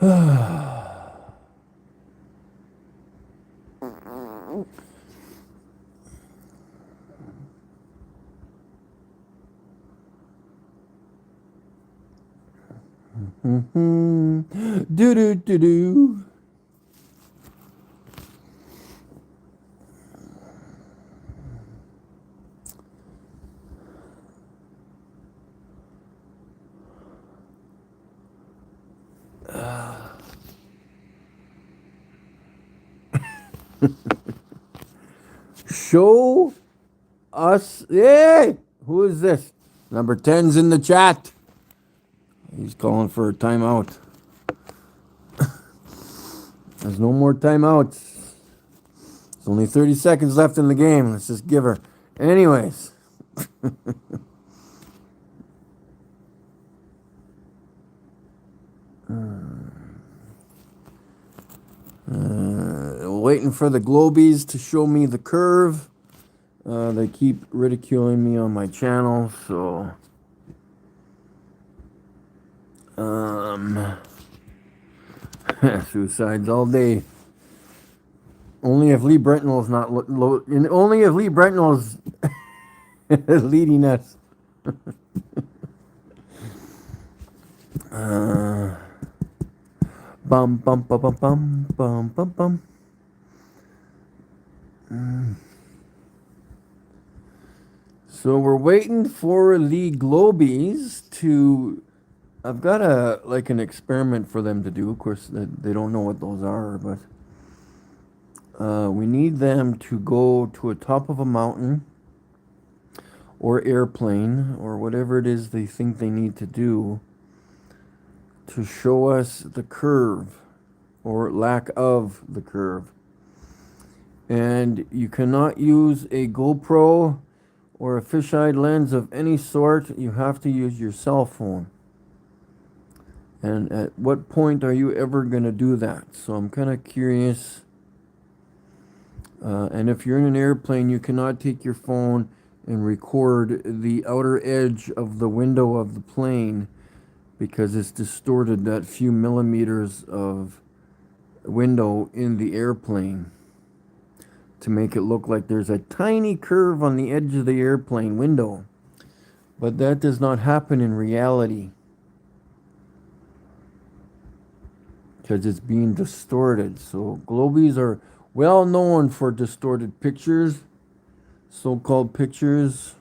Do do do do. Show us. Hey, who is this? Number 10's in the chat. He's calling for a timeout. There's no more timeouts. There's only 30 seconds left in the game. Let's just give her. Anyways. Waiting for the globies to show me the curve. They keep ridiculing me on my channel, so suicides all day. Only if Lee Brentnell's not only if Lee Brentnell's leading us. Bum bum bum bum bum bum bum bum. So we're waiting for the globies to. I've got an experiment for them to do. Of course, they don't know what those are, but we need them to go to a top of a mountain or airplane or whatever it is they think they need to do to show us the curve or lack of the curve. And you cannot use a GoPro or a fisheye lens of any sort. You have to use your cell phone. And at what point are you ever going to do that? So I'm kind of curious. And if you're in an airplane, you cannot take your phone and record the outer edge of the window of the plane because it's distorted that few millimeters of window in the airplane to make it look like there's a tiny curve on the edge of the airplane window. But that does not happen in reality because it's being distorted. So globies are well known for distorted pictures, so-called pictures.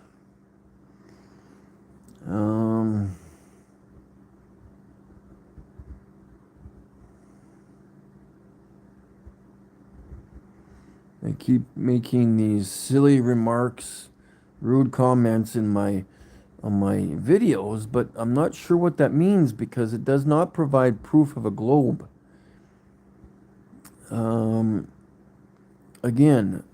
They keep making these silly remarks, rude comments on my videos, but I'm not sure what that means because it does not provide proof of a globe. Again,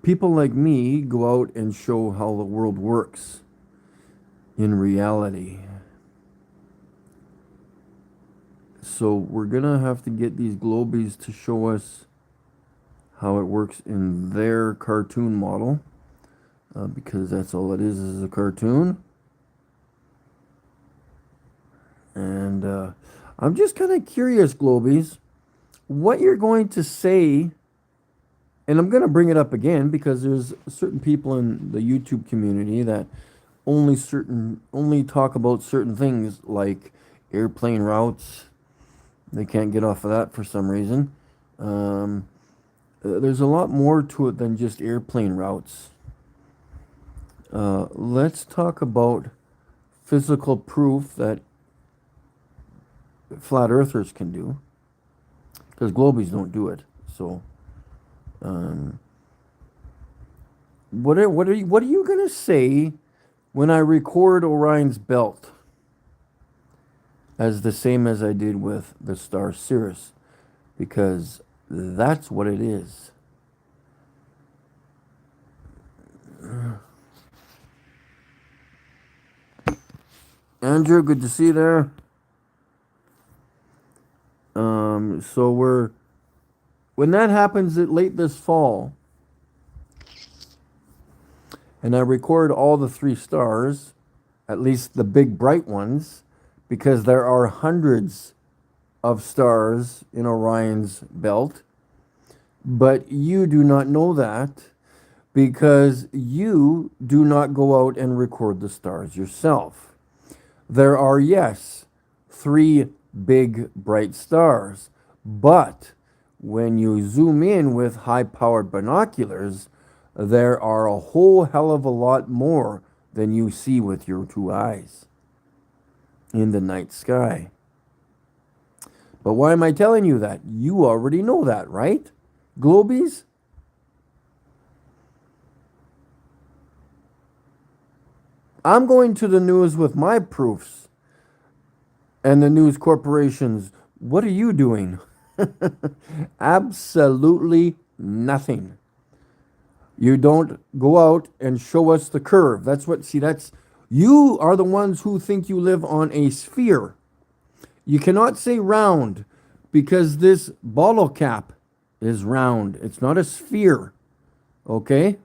people like me go out and show how the world works in reality. So we're going to have to get these globies to show us how it works in their cartoon model. Because that's all it is a cartoon. And I'm just kind of curious, globies, what you're going to say. And I'm going to bring it up again because there's certain people in the YouTube community that only talk about certain things like airplane routes. They can't get off of that for some reason. There's a lot more to it than just airplane routes. Let's talk about physical proof that flat earthers can do, because globies don't do it. So, what are you gonna say when I record Orion's belt as the same as I did with the star Sirius? Because that's what it is. Andrew, good to see you there. So when that happens late this fall, and I record all the 3 stars, at least the big bright ones, because there are hundreds of stars in Orion's belt, but you do not know that because you do not go out and record the stars yourself. There are, yes, 3 big bright stars, but when you zoom in with high-powered binoculars, there are a whole hell of a lot more than you see with your 2 eyes in the night sky. But why am I telling you that? You already know that, right? Globies? I'm going to the news with my proofs. And the news corporations, what are you doing? Absolutely nothing. You don't go out and show us the curve. You are the ones who think you live on a sphere. You cannot say round because this bottle cap is round. It's not a sphere. Okay?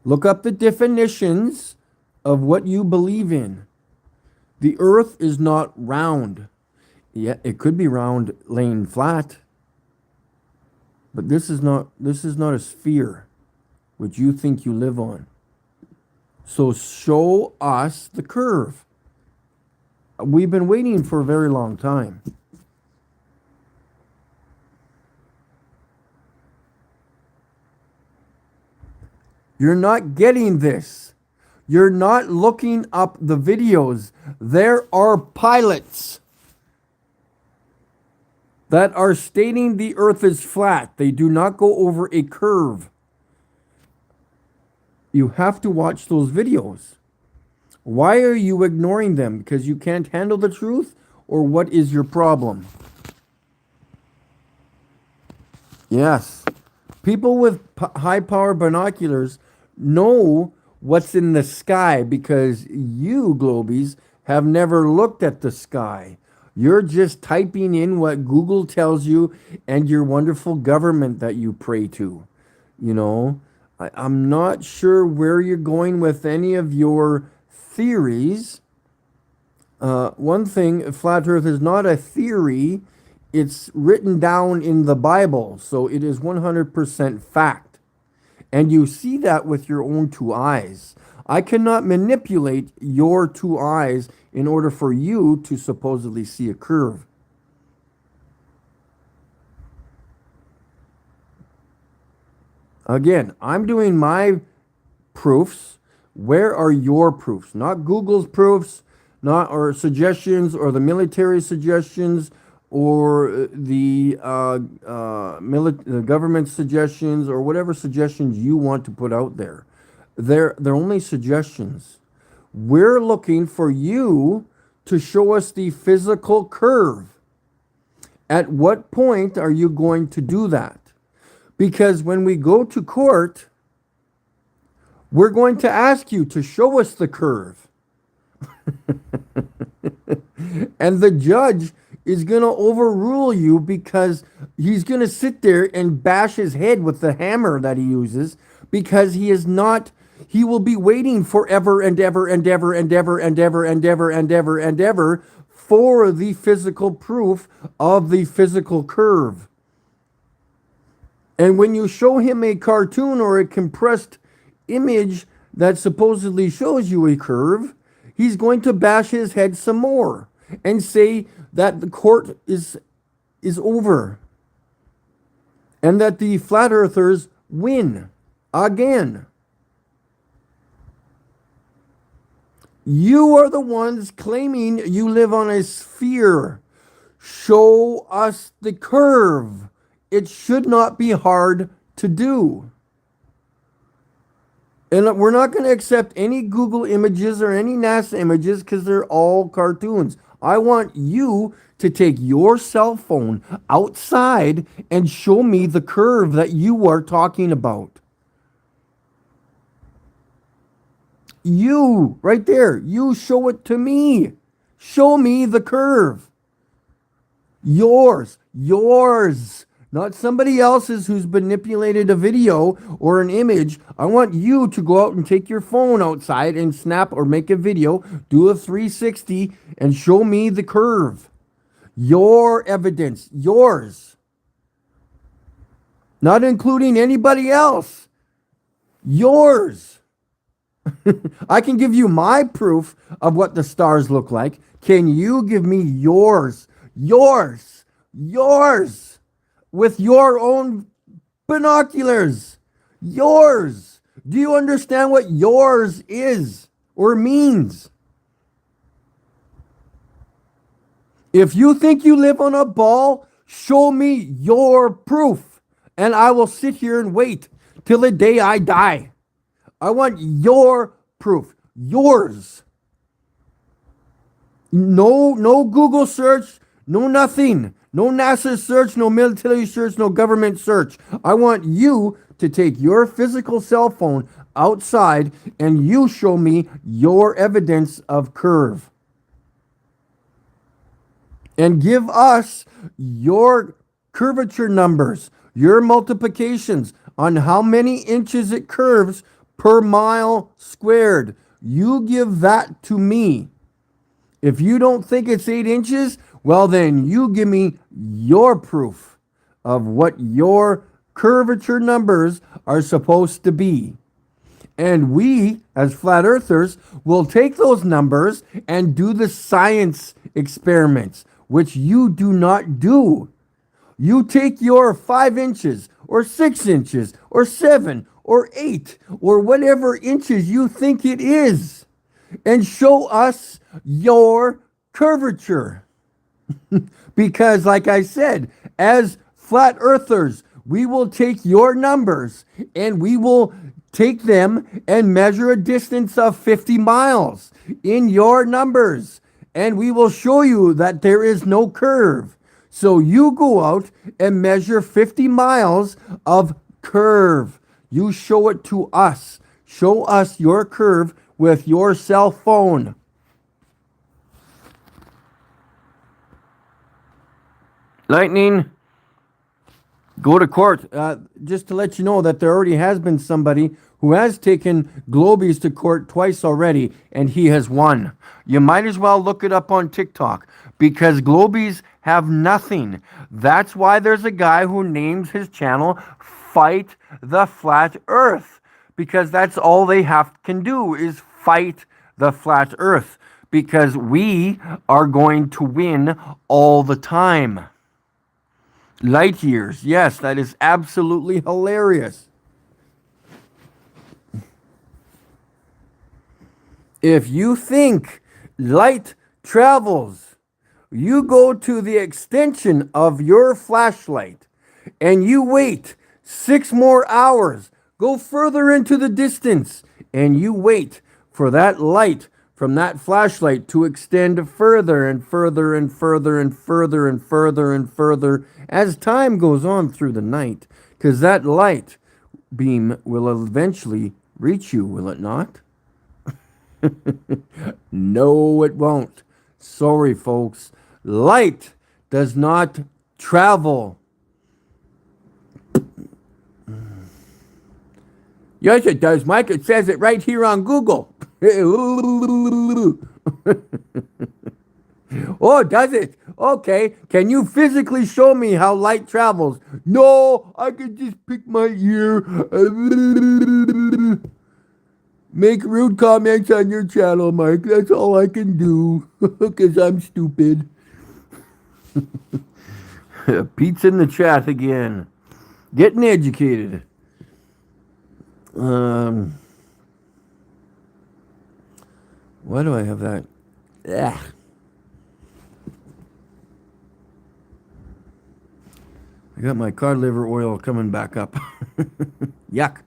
Look up the definitions of what you believe in. The earth is not round. Yeah, it could be round laying flat. But this is not a sphere which you think you live on. So show us the curve. We've been waiting for a very long time. You're not getting this. You're not looking up the videos. There are pilots that are stating the earth is flat. They do not go over a curve. You have to watch those videos. Why are you ignoring them? Because you can't handle the truth? Or what is your problem? Yes. People with high-power binoculars know what's in the sky because you, Globies, have never looked at the sky. You're just typing in what Google tells you and your wonderful government that you pray to. You know, I'm not sure where you're going with any of your theories. One thing, flat earth is not a theory. It's written down in the Bible, so it is 100% fact. And you see that with your own 2 eyes. I cannot manipulate your 2 eyes in order for you to supposedly see a curve. Again, I'm doing my proofs. Where are your proofs? Not Google's proofs, not or suggestions or the military suggestions or the government suggestions or whatever suggestions you want to put out there. They're only suggestions. We're looking for you to show us the physical curve. At what point are you going to do that? Because when we go to court, we're going to ask you to show us the curve. And the judge is going to overrule you because he's going to sit there and bash his head with the hammer that he uses because he will be waiting forever and ever and ever and ever and ever and ever and ever and ever for the physical proof of the physical curve. And when you show him a cartoon or a compressed image that supposedly shows you a curve, he's going to bash his head some more and say that the court is over and that the flat earthers win again. You are the ones claiming you live on a sphere. Show us the curve. It should not be hard to do. And we're not going to accept any Google images or any NASA images because they're all cartoons. I want you to take your cell phone outside and show me the curve that you are talking about. You, right there, you show it to me. Show me the curve. Yours, not somebody else's who's manipulated a video or an image. I want you to go out and take your phone outside and snap or make a video, do a 360 and show me the curve. Your evidence, yours. Not including anybody else. Yours. I can give you my proof of what the stars look like. Can you give me yours? Yours. Yours. With your own binoculars. Yours. Do you understand what yours is or means? If you think you live on a ball, show me your proof. And I will sit here and wait till the day I die. I want your proof. Yours. No Google search, no nothing. No NASA search, no military search, no government search. I want you to take your physical cell phone outside and you show me your evidence of curve. And give us your curvature numbers, your multiplications on how many inches it curves per mile squared. You give that to me. If you don't think it's 8 inches, well then you give me your proof of what your curvature numbers are supposed to be. And we, as flat earthers, will take those numbers and do the science experiments, which you do not do. You take your 5 inches or 6 inches or 7 or 8 or whatever inches you think it is and show us your curvature. Because like I said, as flat earthers, we will take your numbers and we will take them and measure a distance of 50 miles in your numbers. And we will show you that there is no curve. So you go out and measure 50 miles of curve. You show it to us. Show us your curve with your cell phone. Lightning, go to court. Just to let you know that there already has been somebody who has taken Globies to court twice already, and he has won. You might as well look it up on TikTok, because Globies have nothing. That's why there's a guy who names his channel Fight the Flat Earth, because that's all they can do is fight the flat earth, because we are going to win all the time. Light years. Yes, that is absolutely hilarious. If you think light travels, you go to the extension of your flashlight and you wait 6 more hours, go further into the distance, and you wait for that light from that flashlight to extend further and further and further and further and further and further as time goes on through the night, because that light beam will eventually reach you, will it not? No, it won't. Sorry, folks. Light does not travel. Yes, it does, Mike. It says it right here on Google. Oh, does it? Okay. Can you physically show me how light travels? No, I can just pick my ear. Make rude comments on your channel, Mike. That's all I can do, because I'm stupid. Pete's in the chat again. Getting educated. Why do I have that? Ugh. I got my cod liver oil coming back up. Yuck.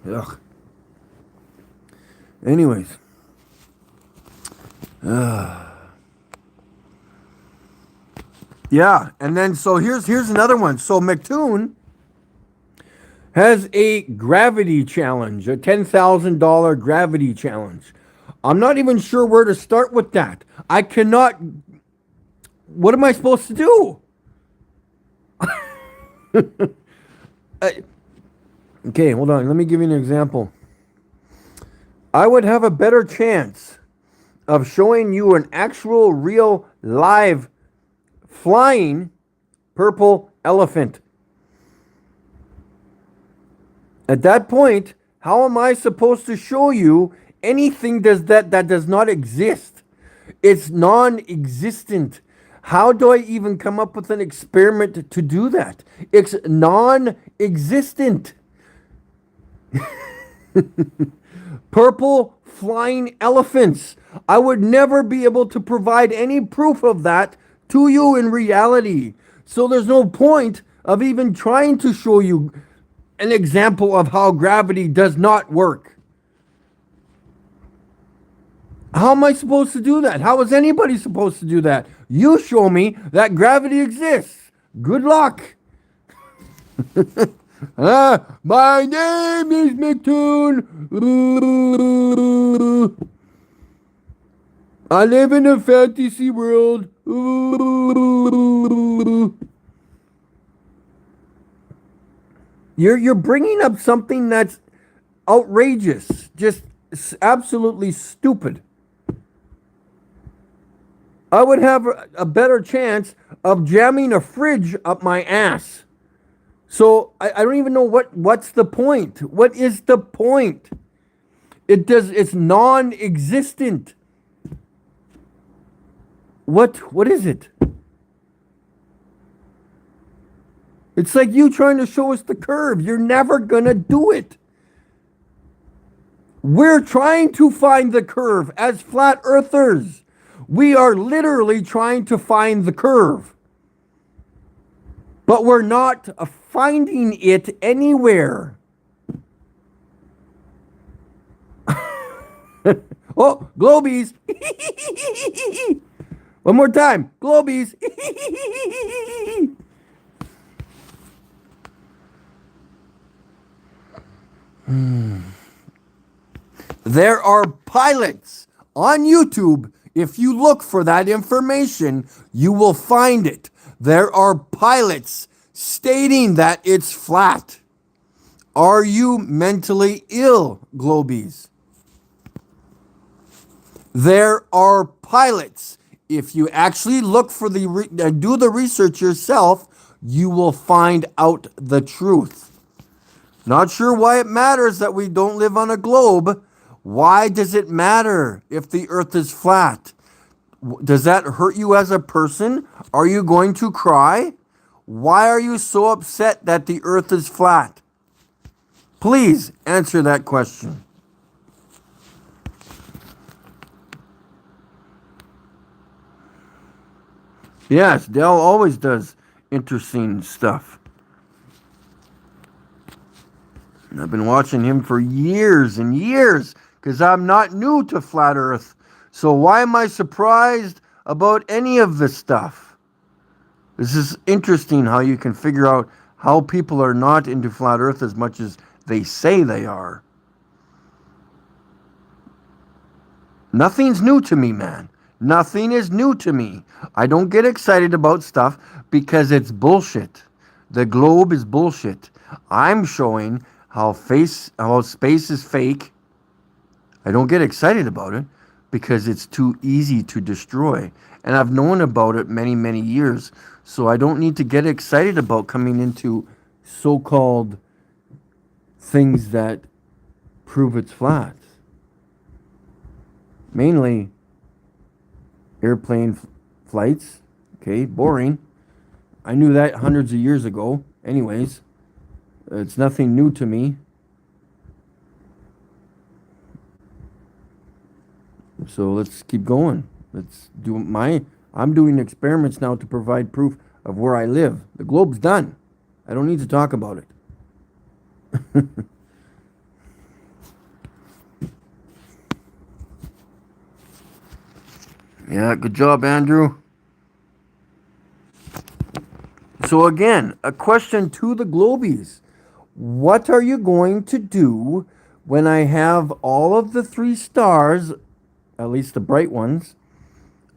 Ugh. Anyways. Yeah, and then so here's another one. So McToon has a gravity challenge, a $10,000 gravity challenge. I'm not even sure where to start with that. I cannot. What am I supposed to do? Okay, hold on. Let me give you an example. I would have a better chance of showing you an actual, real, live, flying purple elephant. At that point, how am I supposed to show you anything that does not exist? It's non-existent. How do I even come up with an experiment to do that? It's non-existent. Purple flying elephants. I would never be able to provide any proof of that to you in reality. So there's no point of even trying to show you an example of how gravity does not work. How am I supposed to do that? How is anybody supposed to do that? You show me that gravity exists. Good luck. My name is McToon. I live in a fantasy world. You're bringing up something that's outrageous, just absolutely stupid. I would have a better chance of jamming a fridge up my ass. So I don't even know what's the point. What is the point? It's non-existent. What is it? It's like you trying to show us the curve. You're never gonna do it. We're trying to find the curve as flat earthers. We are literally trying to find the curve. But we're not finding it anywhere. Oh, globies. One more time. Globies. There are pilots on YouTube. If you look for that information, you will find it. There are pilots stating that it's flat. Are you mentally ill, globies? There are pilots. If you actually look for do the research yourself, you will find out the truth. Not sure why it matters that we don't live on a globe. Why does it matter if the earth is flat? Does that hurt you as a person? Are you going to cry? Why are you so upset that the earth is flat? Please answer that question. Yes, Dell always does interesting stuff. And I've been watching him for years and years because I'm not new to flat earth. So why am I surprised about any of this stuff? This is interesting how you can figure out how people are not into flat earth as much as they say they are. Nothing's new to me, man. Nothing is new to me. I don't get excited about stuff because it's bullshit. The globe is bullshit. I'm showing how space is fake. I don't get excited about it because it's too easy to destroy. And I've known about it many, many years. So I don't need to get excited about coming into so-called things that prove it's flat. Mainly airplane flights. Okay, boring. I knew that hundreds of years ago. Anyways, it's nothing new to me. So let's keep going. I'm doing experiments now to provide proof of where I live. The globe's done. I don't need to talk about it. Yeah, good job, Andrew. So again, a question to the Globies. What are you going to do when I have all of the 3 stars, at least the bright ones,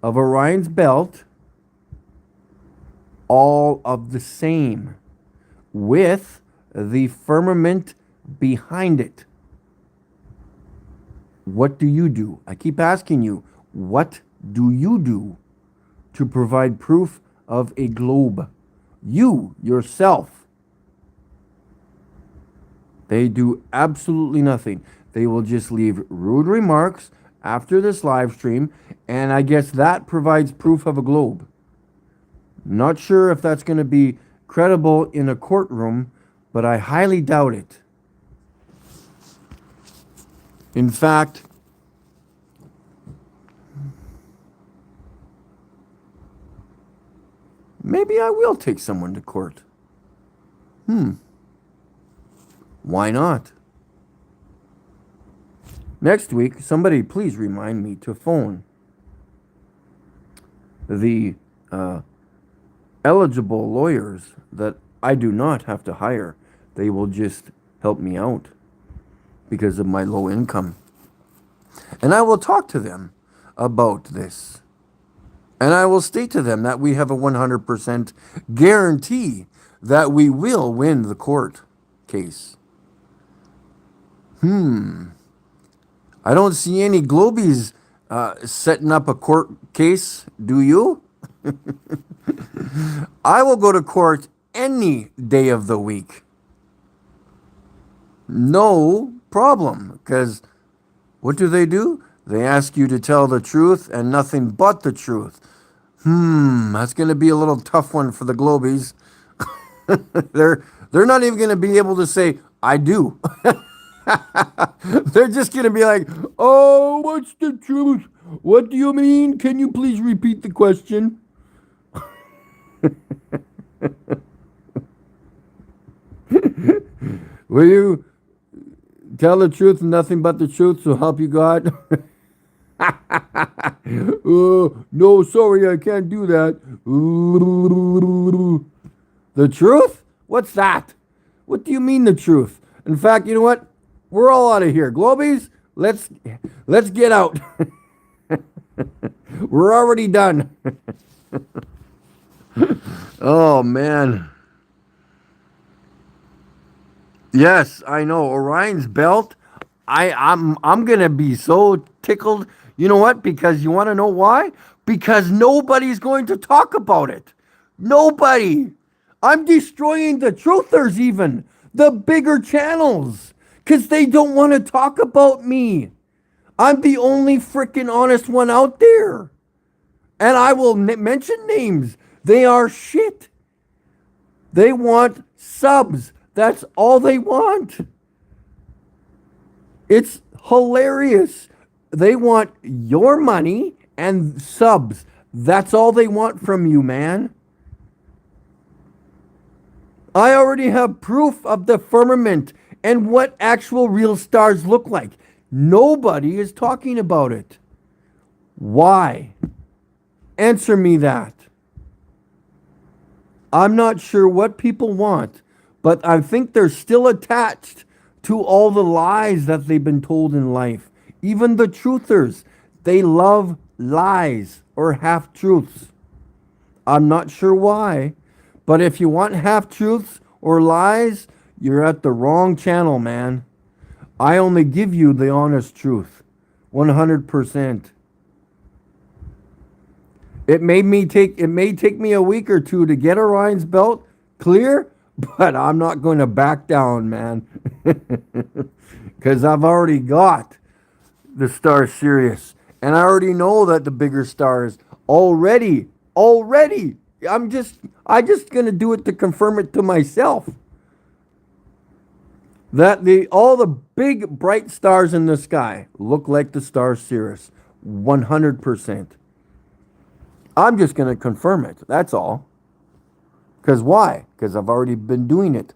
of Orion's belt, all of the same, with the firmament behind it? What do you do? I keep asking you, what do you do to provide proof of a globe? You, yourself. They do absolutely nothing. They will just leave rude remarks after this live stream, and I guess that provides proof of a globe. Not sure if that's going to be credible in a courtroom, but I highly doubt it. In fact, maybe I will take someone to court. Why not? Next week, somebody please remind me to phone the eligible lawyers that I do not have to hire. They will just help me out because of my low income. And I will talk to them about this. And I will state to them that we have a 100% guarantee that we will win the court case. I don't see any Globies setting up a court case, do you? I will go to court any day of the week. No problem, because what do? They ask you to tell the truth and nothing but the truth. That's going to be a little tough one for the Globies. They're not even going to be able to say, I do. They're just going to be like, oh, what's the truth? What do you mean? Can you please repeat the question? Will you tell the truth and nothing but the truth, so help you God? No, sorry, I can't do that. The truth? What's that? What do you mean the truth? In fact, you know what? We're all out of here. Globies, let's get out. We're already done. Oh man. Yes, I know. Orion's belt. I'm gonna be so tickled. You know what? Because you want to know why? Because nobody's going to talk about it. Nobody. I'm destroying the truthers, even the bigger channels, because they don't want to talk about me. I'm the only freaking honest one out there. And I will mention names. They are shit. They want subs. That's all they want. It's hilarious. They want your money and subs. That's all they want from you, man. I already have proof of the firmament and what actual real stars look like. Nobody is talking about it. Why? Answer me that. I'm not sure what people want, but I think they're still attached to all the lies that they've been told in life. Even the truthers, they love lies or half-truths. I'm not sure why, but if you want half-truths or lies, you're at the wrong channel, man. I only give you the honest truth, 100%. It may take me a week or two to get Orion's belt clear, but I'm not going to back down, man. Because I've already got the Star Sirius. And I already know that the bigger stars already. I just going to do it to confirm it to myself. That all the big bright stars in the sky look like the Star Sirius. 100%. I'm just going to confirm it. That's all. Because why? Because I've already been doing it.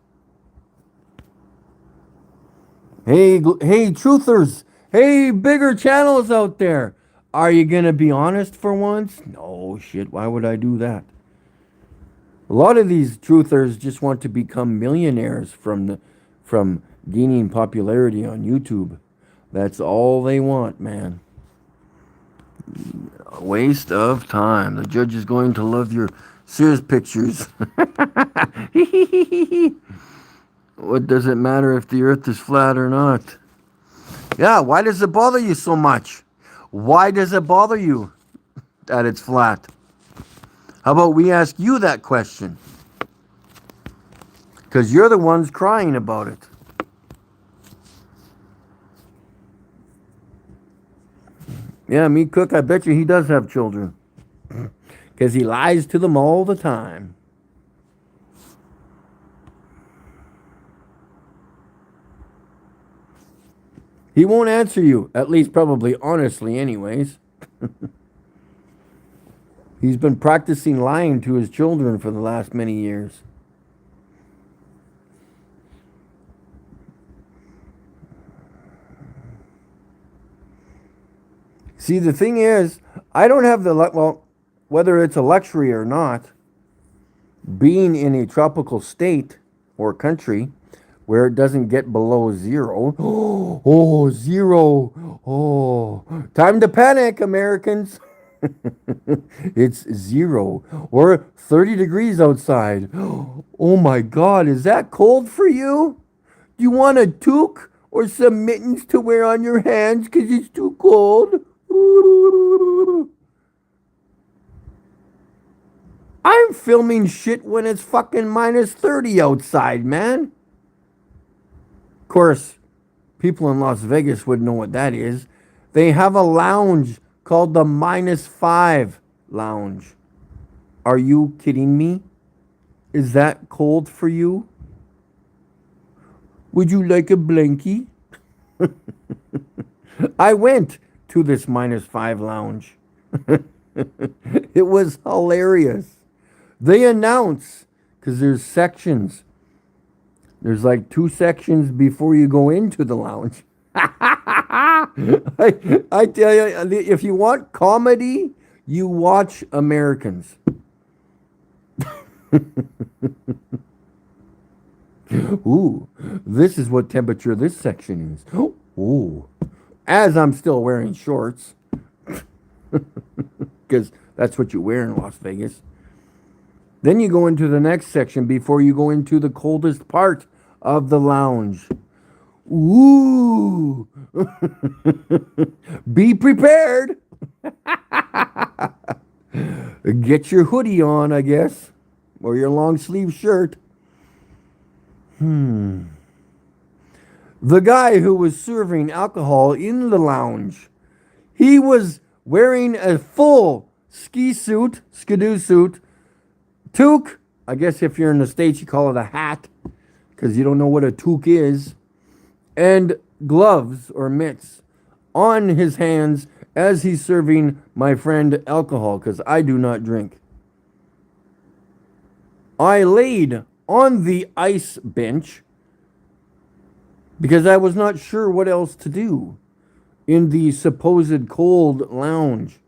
Hey, truthers. Hey, bigger channels out there. Are you going to be honest for once? No, shit. Why would I do that? A lot of these truthers just want to become millionaires from gaining popularity on YouTube. That's all they want, man. A waste of time. The judge is going to love your Sears pictures. What does it matter if the earth is flat or not? Yeah, why does it bother you so much? Why does it bother you that it's flat? How about we ask you that question? Because you're the ones crying about it. Yeah, me Cook, I bet you he does have children. Because he lies to them all the time. He won't answer you, at least probably honestly anyways. He's been practicing lying to his children for the last many years. See, the thing is, I don't have the, well, whether it's a luxury or not, being in a tropical state or country where it doesn't get below zero. Oh, zero. Oh, time to panic, Americans. It's 0 or 30 degrees outside. Oh my God, is that cold for you? Do you want a toque or some mittens to wear on your hands because it's too cold? I'm filming shit when it's fucking minus 30 outside, man. Of course, people in Las Vegas would know what that is. They have a lounge called the -5 lounge. Are you kidding me? Is that cold for you? Would you like a blankie? I went to this -5 lounge. It was hilarious. They announce, because there's sections. There's like 2 sections before you go into the lounge. I tell you, if you want comedy, you watch Americans. Ooh, this is what temperature this section is. Ooh, as I'm still wearing shorts. Because that's what you wear in Las Vegas. Then you go into the next section before you go into the coldest part of the lounge. Ooh. Be prepared. Get your hoodie on, I guess, or your long sleeve shirt. The guy who was serving alcohol in the lounge, he was wearing a full skidoo suit, toque. I guess if you're in the States, you call it a hat, because you don't know what a toque is, and gloves or mitts on his hands as he's serving my friend alcohol, because I do not drink. I laid on the ice bench because I was not sure what else to do in the supposed cold lounge.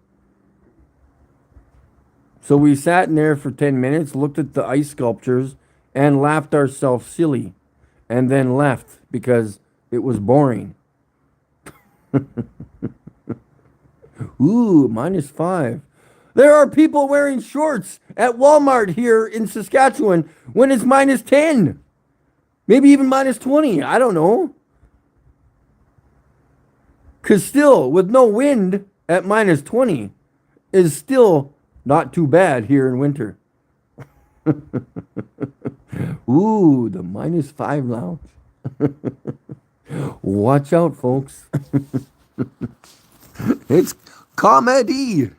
So we sat in there for 10 minutes, looked at the ice sculptures, and laughed ourselves silly, and then left because it was boring. Ooh, -5. There are people wearing shorts at Walmart here in Saskatchewan when it's -10. Maybe even -20. I don't know. Because still, with no wind at -20 is still not too bad here in winter. Ooh, the -5 lounge. Watch out, folks. It's comedy.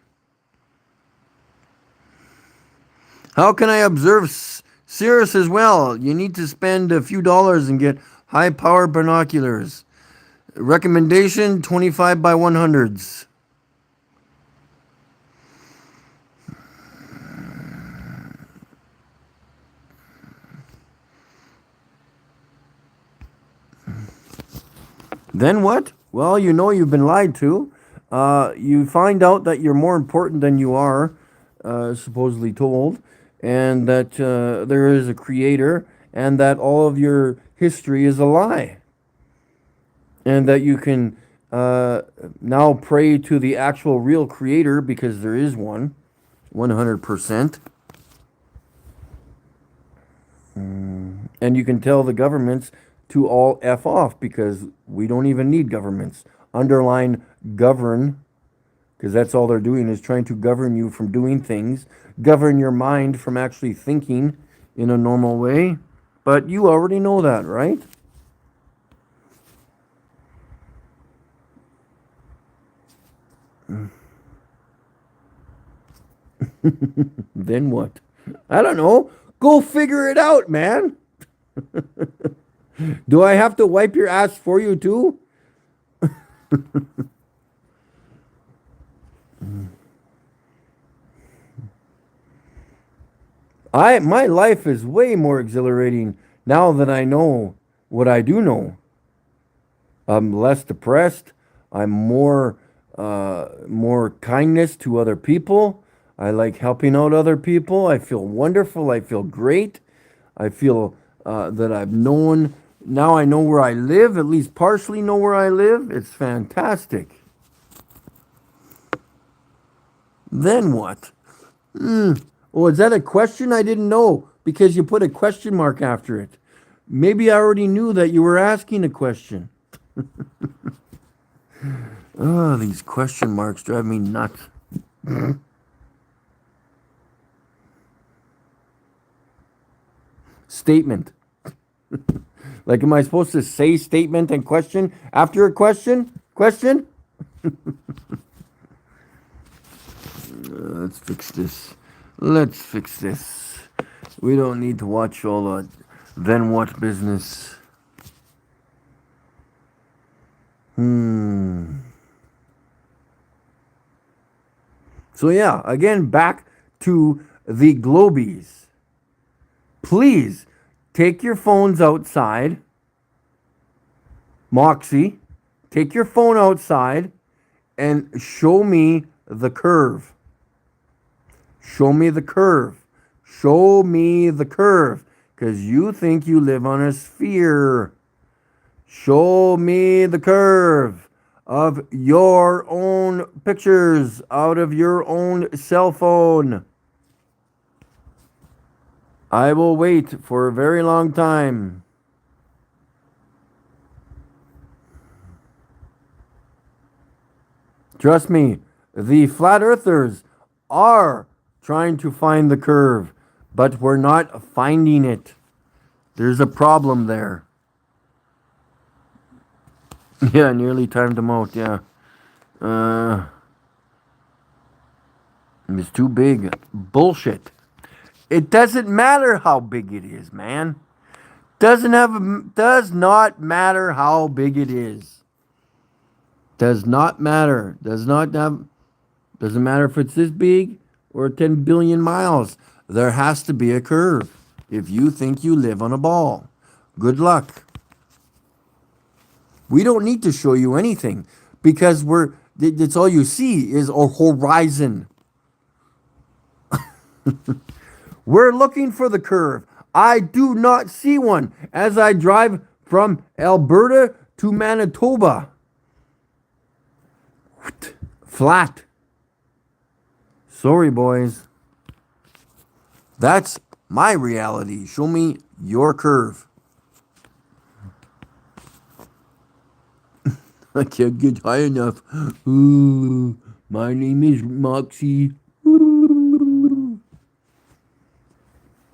How can I observe Cirrus as well? You need to spend a few dollars and get high-power binoculars. Recommendation, 25 by 100s. Then what? Well, you know you've been lied to. You find out that you're more important than you are, supposedly told. and that there is a creator, and that all of your history is a lie, and that you can now pray to the actual real creator because there is one, 100%. And you can tell the governments to all F off because we don't even need governments. Underline govern, because that's all they're doing is trying to govern you from doing things, govern your mind from actually thinking in a normal way. But you already know that, right? Then what? I don't know. Go figure it out, man. Do I have to wipe your ass for you too? My life is way more exhilarating now that I know what I do know. I'm less depressed. I'm more kindness to other people. I like helping out other people. I feel wonderful. I feel great. I feel that I've known, now I know where I live, at least partially know where I live. It's fantastic. Then what? Oh, is that a question? I didn't know because you put a question mark after it. Maybe I already knew that you were asking a question. Oh, these question marks drive me nuts. Statement. Like, am I supposed to say statement and question after a question? Question? Let's fix this. Let's fix this. We don't need to watch all the then what business. So yeah, again, back to the globies. Please take your phones outside. Moxie, take your phone outside and show me the curve. Show me the curve. Show me the curve. Because you think you live on a sphere. Show me the curve of your own pictures out of your own cell phone. I will wait for a very long time. Trust me, the flat earthers are trying to find the curve, but we're not finding it. There's a problem there. Yeah, nearly timed them out, yeah. It's too big. Bullshit. It doesn't matter how big it is, man. Does not matter how big it is. Does not matter. Doesn't matter if it's this big or 10 billion miles. There has to be a curve if you think you live on a ball. Good luck. We don't need to show you anything because it's all you see is a horizon. We're looking for the curve. I do not see one as I drive from Alberta to Manitoba. Flat. Sorry, boys. That's my reality. Show me your curve. I can't get high enough. Ooh, my name is Moxie.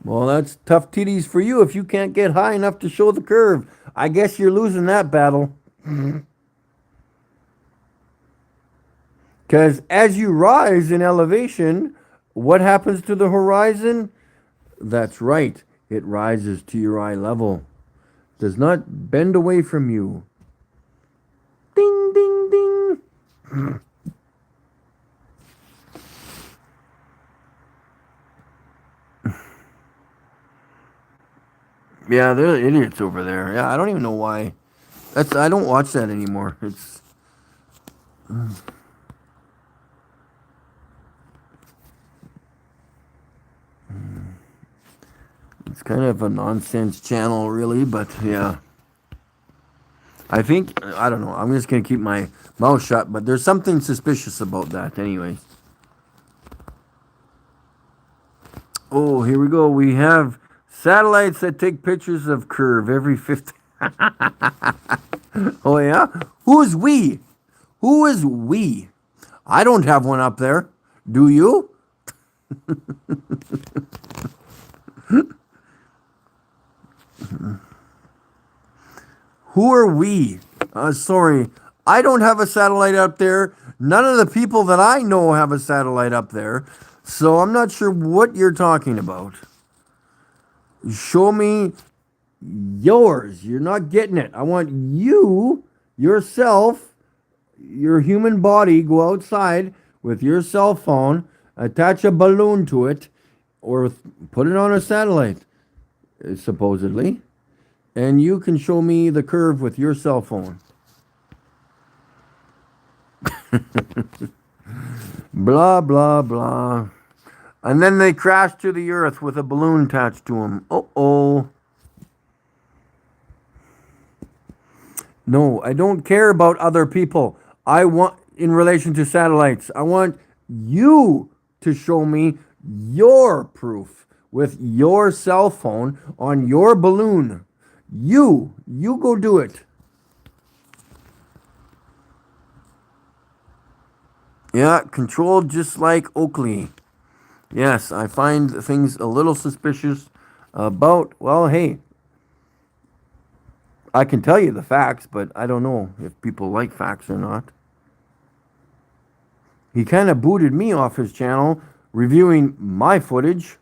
Well, that's tough titties for you if you can't get high enough to show the curve. I guess you're losing that battle. Because as you rise in elevation, what happens to the horizon? That's right. It rises to your eye level. Does not bend away from you. Ding, ding, ding. Yeah, they're idiots over there. Yeah, I don't even know why. I don't watch that anymore. It's It's kind of a nonsense channel, really, but yeah. I think, I don't know, I'm just going to keep my mouth shut, but there's something suspicious about that anyway. Oh, here we go. We have satellites that take pictures of curve every 50. Oh, yeah? Who is we? Who is we? I don't have one up there. Do you? Who are we? Sorry, I don't have a satellite up there. None of the people that I know have a satellite up there. So I'm not sure what you're talking about. Show me yours. You're not getting it. I want you, yourself, your human body, go outside with your cell phone, attach a balloon to it, or put it on a satellite, supposedly, and you can show me the curve with your cell phone. Blah, blah, blah. And then they crash to the earth with a balloon attached to them. Uh-oh. No, I don't care about other people. I want, in relation to satellites, I want you to show me your proof with your cell phone on your balloon. You go do it. Yeah, controlled just like Oakley. Yes, I find things a little suspicious about, well, hey, I can tell you the facts, but I don't know if people like facts or not. He kind of booted me off his channel reviewing my footage,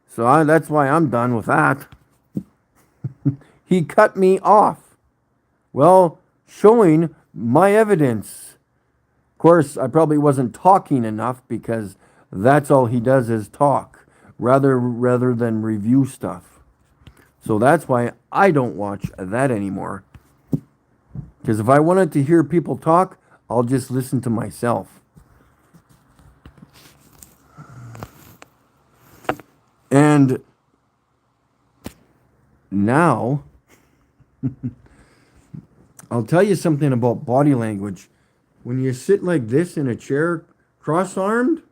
so that's why I'm done with that. He cut me off. Well, showing my evidence. Of course, I probably wasn't talking enough because that's all he does is talk rather than review stuff. So that's why I don't watch that anymore. Because if I wanted to hear people talk, I'll just listen to myself. And now, I'll tell you something about body language. When you sit like this in a chair, cross-armed,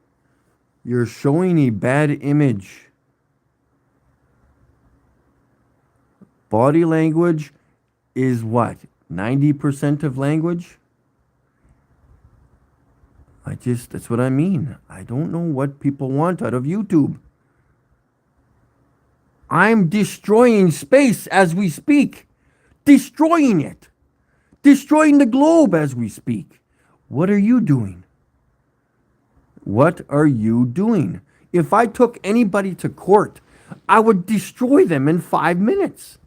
you're showing a bad image. Body language is what? 90% of language? That's what I mean. I don't know what people want out of YouTube. I'm destroying space as we speak. Destroying it. Destroying the globe as we speak. What are you doing? What are you doing? If I took anybody to court, I would destroy them in 5 minutes.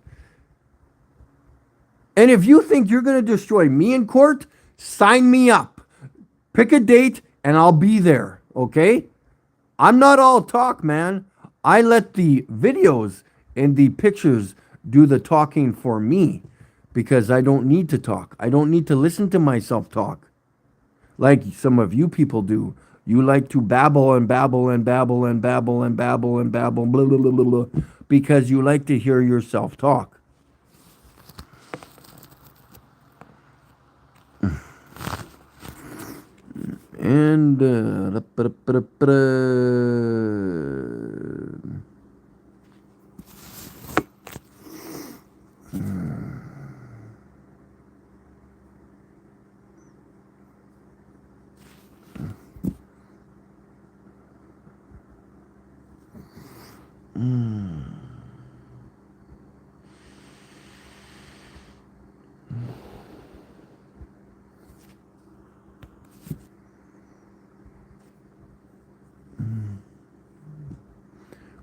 And if you think you're going to destroy me in court, sign me up. Pick a date and I'll be there, okay? I'm not all talk, man. I let the videos and the pictures do the talking for me because I don't need to talk. I don't need to listen to myself talk like some of you people do. You like to babble and babble and babble and babble and babble and babble, blah, blah, blah, blah, blah, because you like to hear yourself talk. And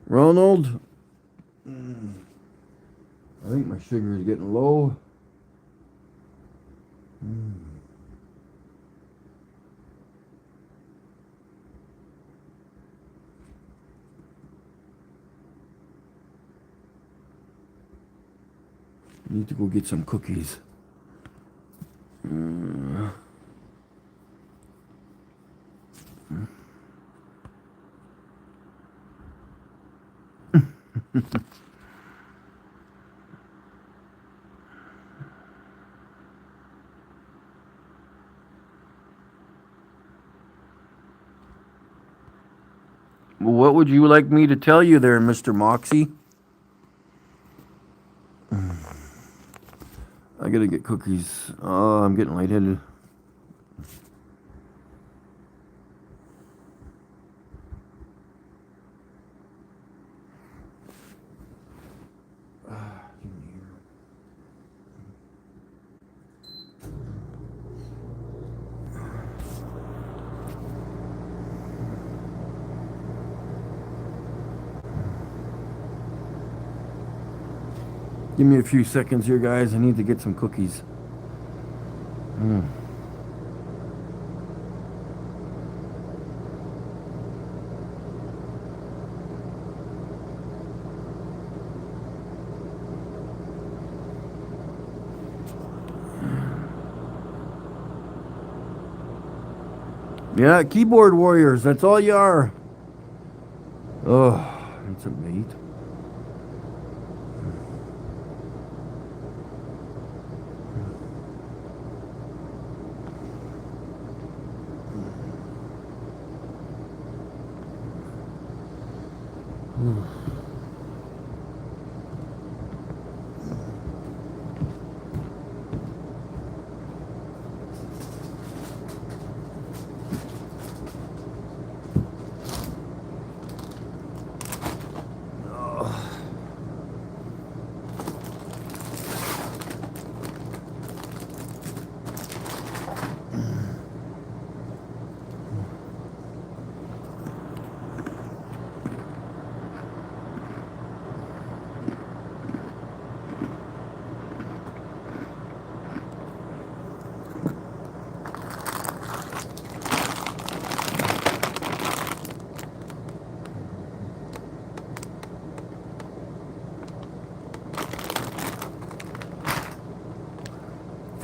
Ronald, I think my sugar is getting low. I need to go get some cookies. what would you like me to tell you there, Mr. Moxie? I gotta get cookies. Oh, I'm getting lightheaded. Give me a few seconds here, guys. I need to get some cookies. Yeah, keyboard warriors. That's all you are. Oh, it's a mate.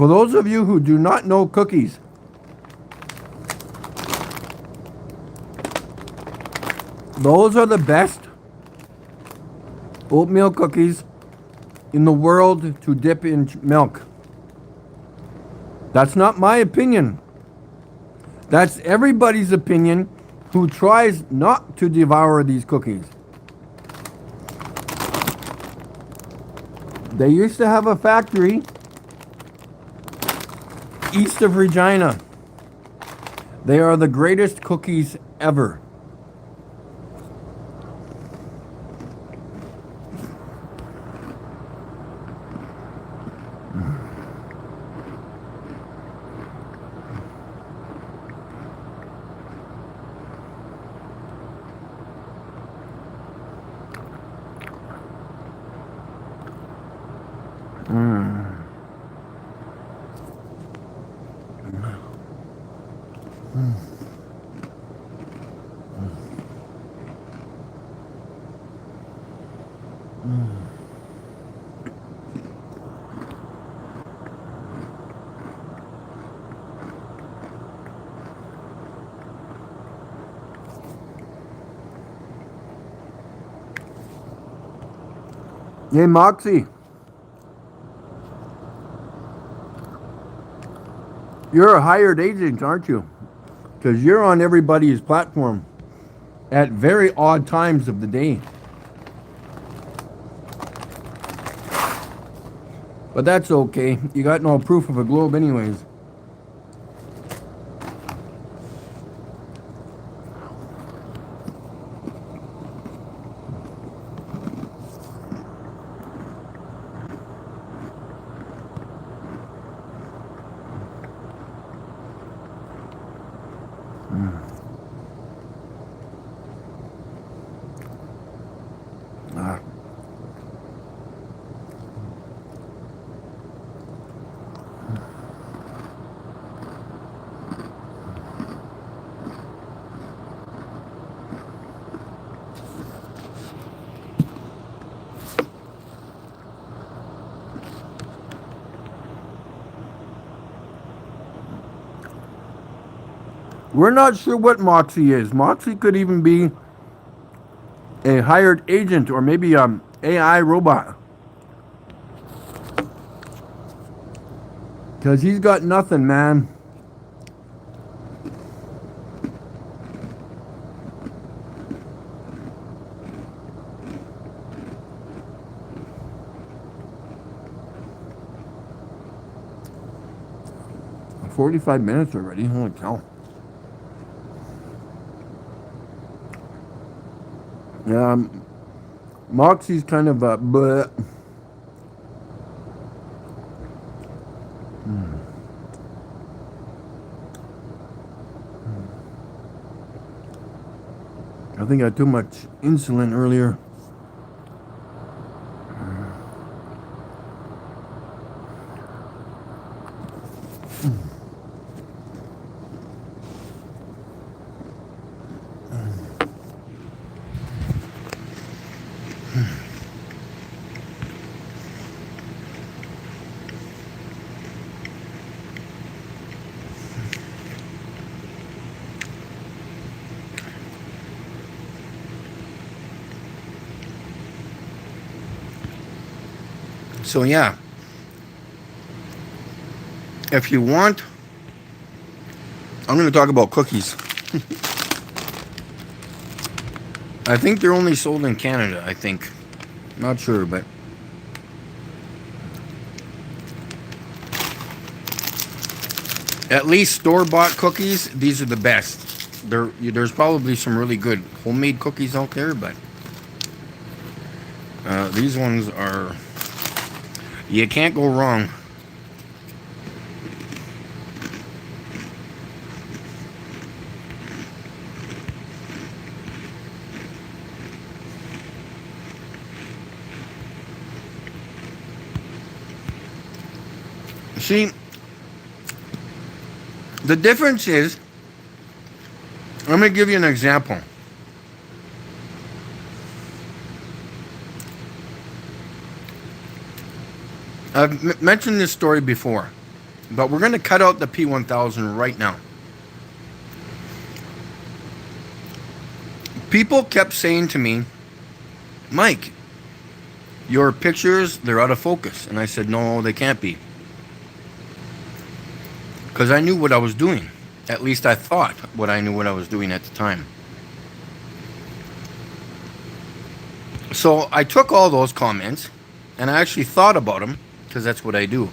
For those of you who do not know cookies, those are the best oatmeal cookies in the world to dip in milk. That's not my opinion. That's everybody's opinion who tries not to devour these cookies. They used to have a factory east of Regina. They are the greatest cookies ever. Hey, Moxie. You're a hired agent, aren't you? Because you're on everybody's platform at very odd times of the day. But that's okay. You got no proof of a globe anyways. We're not sure what Moxie is. Moxie could even be a hired agent or maybe an AI robot. Because he's got nothing, man. 45 minutes already. Holy cow. Yeah, Moxie's kind of a bleh. I think I had too much insulin earlier. So yeah, if you want, I'm going to talk about cookies. I think they're only sold in Canada, I think. Not sure, but at least store-bought cookies, these are the best. There's probably some really good homemade cookies out there, but these ones are, you can't go wrong. See, the difference is, I'm going to give you an example. I've mentioned this story before, but we're going to cut out the P1000 right now. People kept saying to me, Mike, your pictures, they're out of focus. And I said, no, they can't be. Because I knew what I was doing. At least I thought I knew what I was doing at the time. So I took all those comments and I actually thought about them, because that's what I do.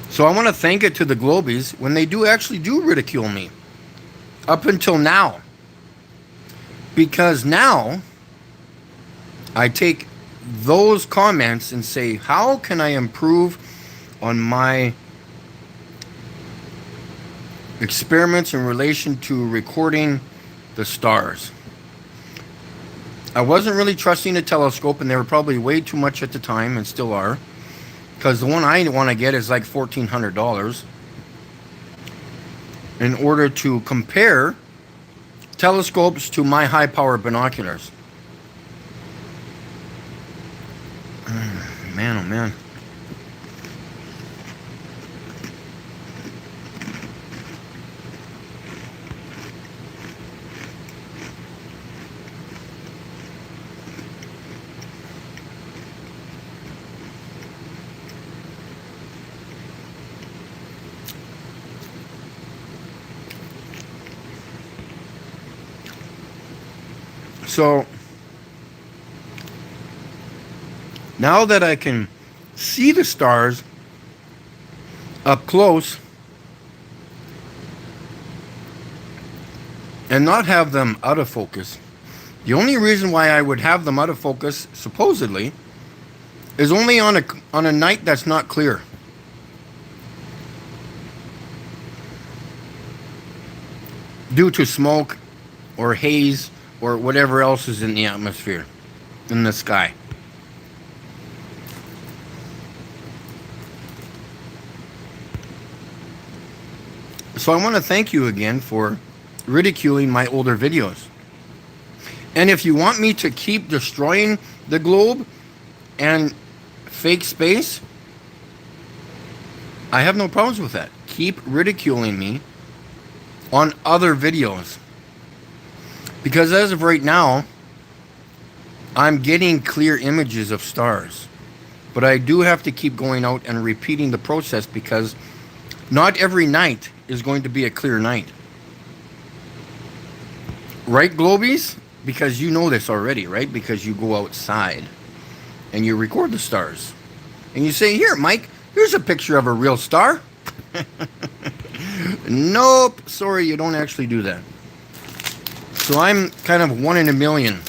So I want to thank it to the Globies when they do actually do ridicule me. Up until now. Because now I take those comments and say, how can I improve on my experiments in relation to recording the stars? I wasn't really trusting the telescope, and they were probably way too much at the time, and still are, because the one I want to get is like $1,400 in order to compare telescopes to my high power binoculars. Man, oh man. So now that I can see the stars up close and not have them out of focus, the only reason why I would have them out of focus, supposedly, is only on a night that's not clear. Due to smoke or haze or whatever else is in the atmosphere, in the sky. So I want to thank you again for ridiculing my older videos. And if you want me to keep destroying the globe and fake space, I have no problems with that. Keep ridiculing me on other videos. Because as of right now, I'm getting clear images of stars. But I do have to keep going out and repeating the process, because not every night is going to be a clear night. Right, Globies? Because you know this already, right? Because you go outside and you record the stars. And you say, here, Mike, here's a picture of a real star. Nope. Sorry, you don't actually do that. So I'm kind of one in a million.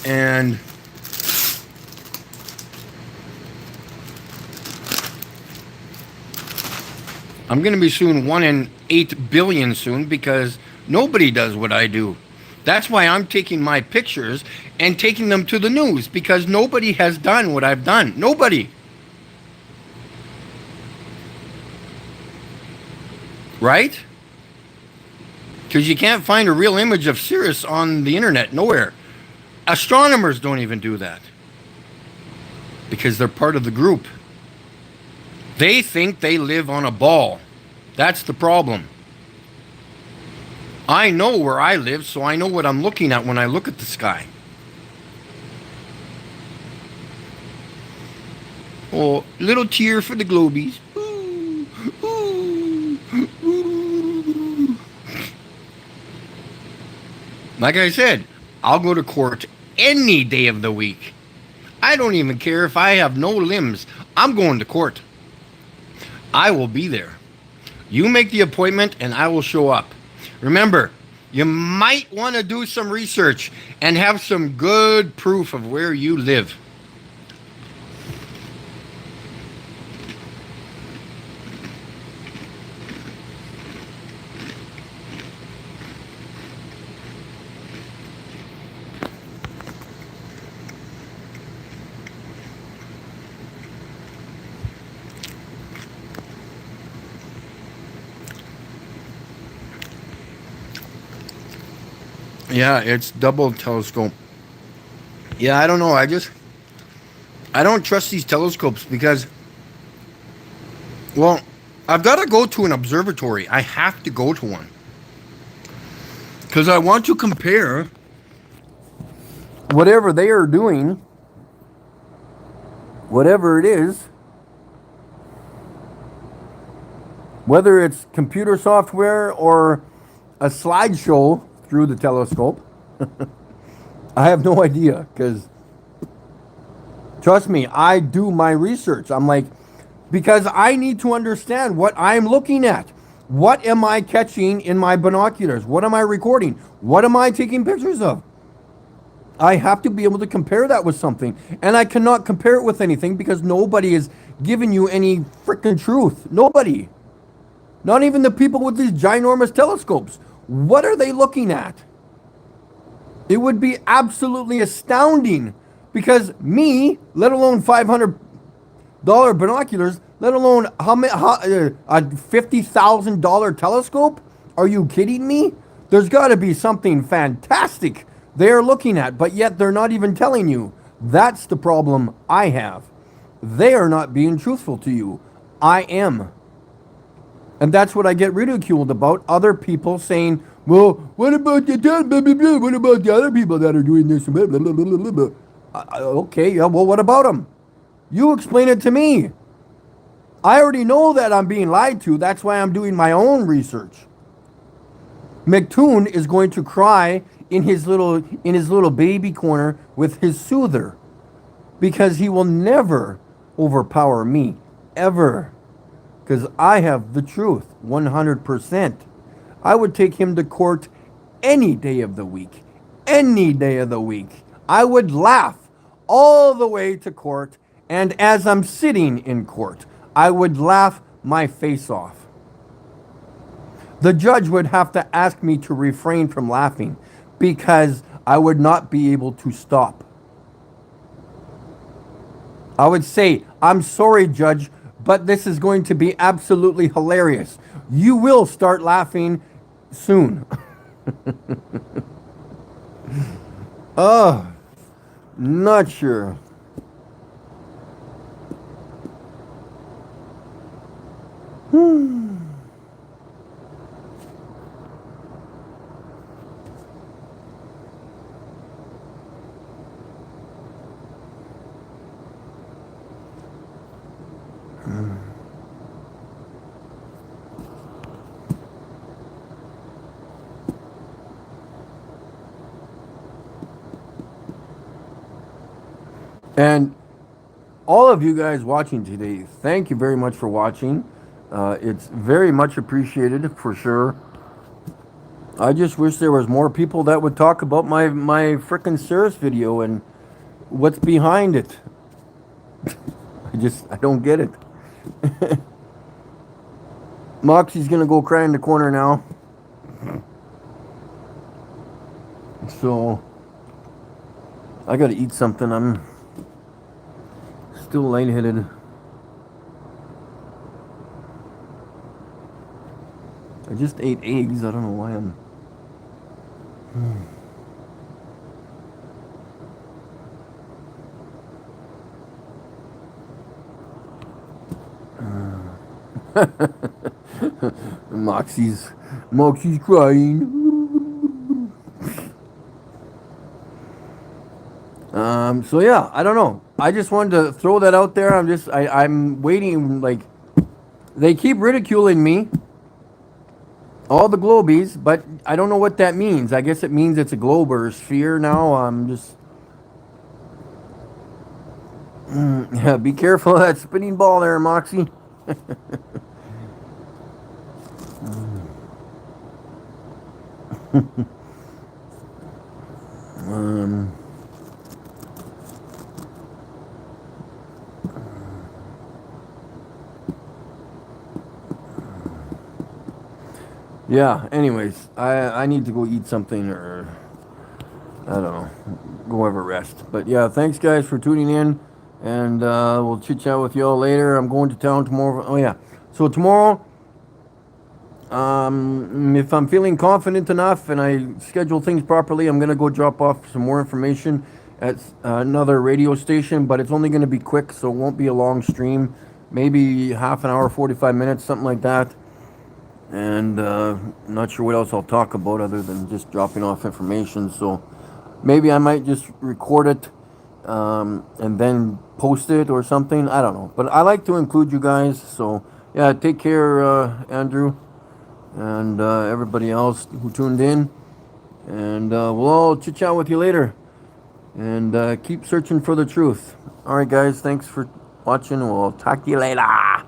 And I'm going to be soon 1 in 8 billion soon because nobody does what I do. That's why I'm taking my pictures and taking them to the news because nobody has done what I've done. Nobody. Right? Because you can't find a real image of Sirius on the internet. Nowhere. Astronomers don't even do that because they're part of the group. They think they live on a ball. That's the problem. I know where I live, so I know what I'm looking at when I look at the sky. Oh, little tear for the globies. Ooh, ooh, ooh. Like I said, I'll go to court any day of the week. I don't even care if I have no limbs. I'm going to court. I will be there. You make the appointment and I will show up. Remember, you might want to do some research and have some good proof of where you live. Yeah, it's double telescope. Yeah, I don't know. I don't trust these telescopes because, well, I've got to go to an observatory. I have to go to one because I want to compare whatever they are doing, whatever it is, whether it's computer software or a slideshow through the telescope. I have no idea because, trust me, I do my research. I'm like, because I need to understand what I'm looking at. What am I catching in my binoculars? What am I recording? What am I taking pictures of? I have to be able to compare that with something. And I cannot compare it with anything because nobody is giving you any freaking truth. Nobody. Not even the people with these ginormous telescopes. What are they looking at? It would be absolutely astounding because me, let alone $500 binoculars, let alone a $50,000 telescope? Are you kidding me? There's got to be something fantastic they're looking at, but yet they're not even telling you. That's the problem I have. They are not being truthful to you. I am. And that's what I get ridiculed about. Other people saying, well, what about what about the other people that are doing this? Okay, yeah, well, what about them? You explain it to me. I already know that I'm being lied to. That's why I'm doing my own research. McToon is going to cry in his little baby corner with his soother because he will never overpower me, ever. Because I have the truth, 100%. I would take him to court any day of the week. Any day of the week. I would laugh all the way to court, and as I'm sitting in court, I would laugh my face off. The judge would have to ask me to refrain from laughing because I would not be able to stop. I would say, I'm sorry, Judge, but this is going to be absolutely hilarious. You will start laughing soon. Oh, not sure. And all of you guys watching today, thank you very much for watching. It's very much appreciated for sure. I just wish there was more people that would talk about my frickin' Cirrus video and what's behind it. I don't get it. Moxie's gonna go cry in the corner now. So I gotta eat something. I'm still lightheaded. I just ate eggs. I don't know why I'm. Moxie's crying. So yeah, I don't know. I just wanted to throw that out there. I'm waiting. Like, they keep ridiculing me, all the globies, but I don't know what that means. I guess it means it's a globe or a sphere now. I'm just. Yeah, be careful of that spinning ball there, Moxie. um, yeah, anyways, I need to go eat something or I don't know, go have a rest. But yeah, thanks guys for tuning in, and we'll chit chat with y'all later. I'm going to town tomorrow. Oh yeah, so tomorrow, if I'm feeling confident enough and I schedule things properly, I'm gonna go drop off some more information at another radio station. But it's only gonna be quick, so it won't be a long stream. Maybe half an hour, 45 minutes, something like that. And not sure what else I'll talk about other than just dropping off information. So maybe I might just record it and then post it or something. I don't know. But I like to include you guys. So yeah, take care, Andrew, and everybody else who tuned in. And we'll all chit chat with you later. And keep searching for the truth. All right, guys. Thanks for watching. We'll talk to you later.